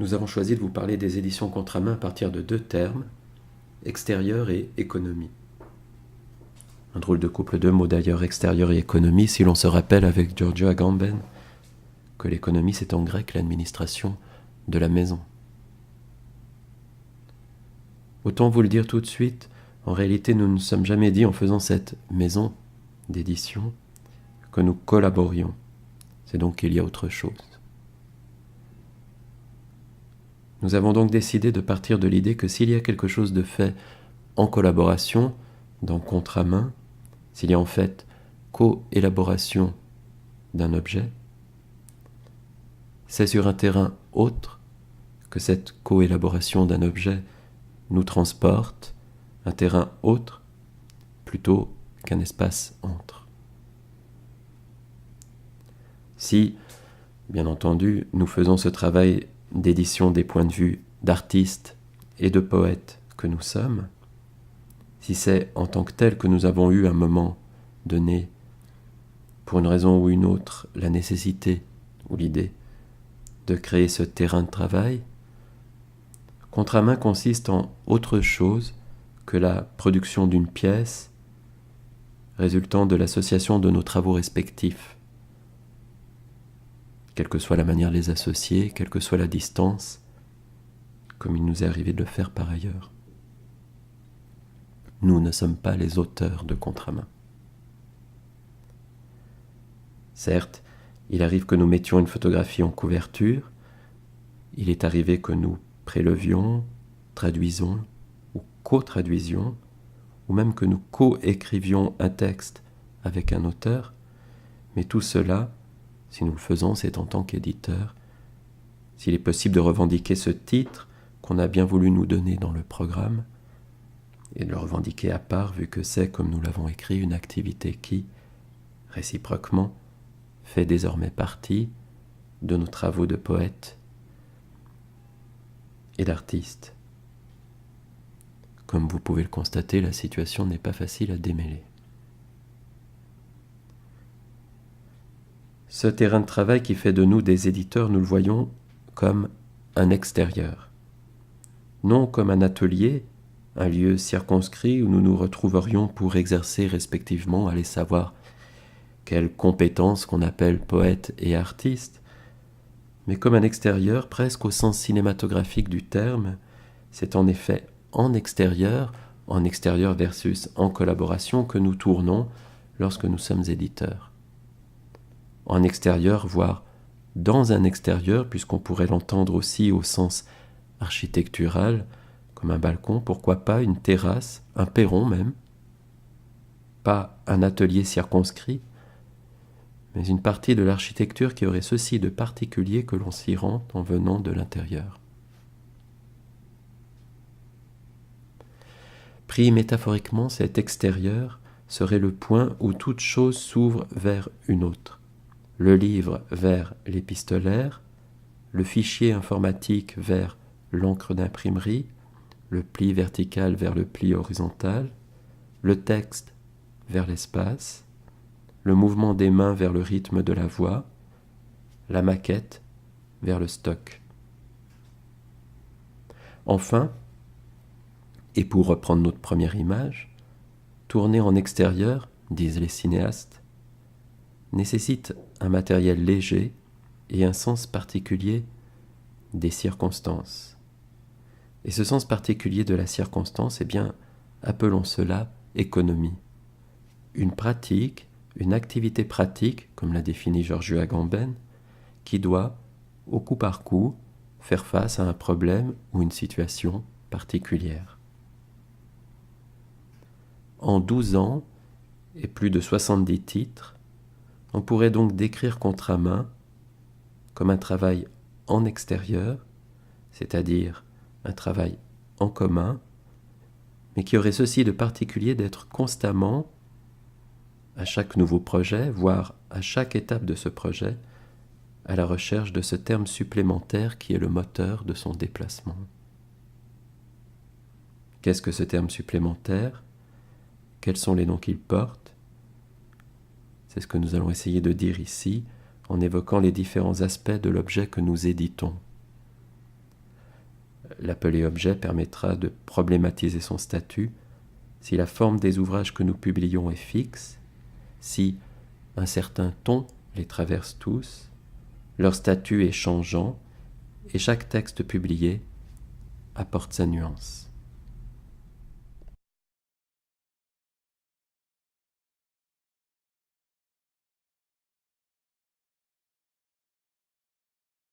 nous avons choisi de vous parler des éditions Contramain à partir de deux termes, extérieur et économie. Un drôle de couple de mots d'ailleurs, extérieur et économie, si l'on se rappelle avec Giorgio Agamben que l'économie c'est en grec l'administration de la maison. Autant vous le dire tout de suite, en réalité nous ne nous sommes jamais dit en faisant cette maison d'édition que nous collaborions. C'est donc qu'il y a autre chose. Nous avons donc décidé de partir de l'idée que s'il y a quelque chose de fait en collaboration, dans Contramain, s'il y a en fait co-élaboration d'un objet, c'est sur un terrain autre que cette co-élaboration d'un objet nous transporte, un terrain autre plutôt qu'un espace entre. Si, bien entendu, nous faisons ce travail d'édition des points de vue d'artistes et de poètes que nous sommes, si c'est en tant que tel que nous avons eu un moment donné, pour une raison ou une autre, la nécessité ou l'idée de créer ce terrain de travail, Contramain consiste en autre chose que la production d'une pièce résultant de l'association de nos travaux respectifs, quelle que soit la manière de les associer, quelle que soit la distance, comme il nous est arrivé de le faire par ailleurs. Nous ne sommes pas les auteurs de Contramain. Certes, il arrive que nous mettions une photographie en couverture, il est arrivé que nous prélevions, traduisions ou co-traduisions, ou même que nous co-écrivions un texte avec un auteur, mais tout cela, si nous le faisons, c'est en tant qu'éditeur. S'il est possible de revendiquer ce titre qu'on a bien voulu nous donner dans le programme, et de le revendiquer à part, vu que c'est, comme nous l'avons écrit, une activité qui, réciproquement, fait désormais partie de nos travaux de poète et d'artiste. Comme vous pouvez le constater, la situation n'est pas facile à démêler. Ce terrain de travail qui fait de nous des éditeurs, nous le voyons comme un extérieur. Non comme un atelier, un lieu circonscrit où nous nous retrouverions pour exercer respectivement, aller savoir quelles compétences qu'on appelle poète et artiste, mais comme un extérieur presque au sens cinématographique du terme. C'est en effet en extérieur versus en collaboration que nous tournons lorsque nous sommes éditeurs. En extérieur, voire dans un extérieur, puisqu'on pourrait l'entendre aussi au sens architectural, comme un balcon, pourquoi pas une terrasse, un perron même, pas un atelier circonscrit, mais une partie de l'architecture qui aurait ceci de particulier que l'on s'y rend en venant de l'intérieur. Pris métaphoriquement, cet extérieur serait le point où toute chose s'ouvre vers une autre. Le livre vers l'épistolaire, le fichier informatique vers l'encre d'imprimerie, le pli vertical vers le pli horizontal, le texte vers l'espace, le mouvement des mains vers le rythme de la voix, la maquette vers le stock. Enfin, et pour reprendre notre première image, tourner en extérieur, disent les cinéastes, nécessite un matériel léger et un sens particulier des circonstances. Et ce sens particulier de la circonstance, eh bien, appelons cela économie. Une pratique, une activité pratique, comme l'a défini Giorgio Agamben, qui doit, au coup par coup, faire face à un problème ou une situation particulière. En 12 ans, et plus de 70 titres, on pourrait donc décrire Contramain comme un travail en extérieur, c'est-à-dire un travail en commun, mais qui aurait ceci de particulier d'être constamment, à chaque nouveau projet, voire à chaque étape de ce projet, à la recherche de ce terme supplémentaire qui est le moteur de son déplacement. Qu'est-ce que ce terme supplémentaire ? Quels sont les noms qu'il porte ? C'est ce que nous allons essayer de dire ici, en évoquant les différents aspects de l'objet que nous éditons. L'appeler objet permettra de problématiser son statut si la forme des ouvrages que nous publions est fixe, si un certain ton les traverse tous, leur statut est changeant et chaque texte publié apporte sa nuance.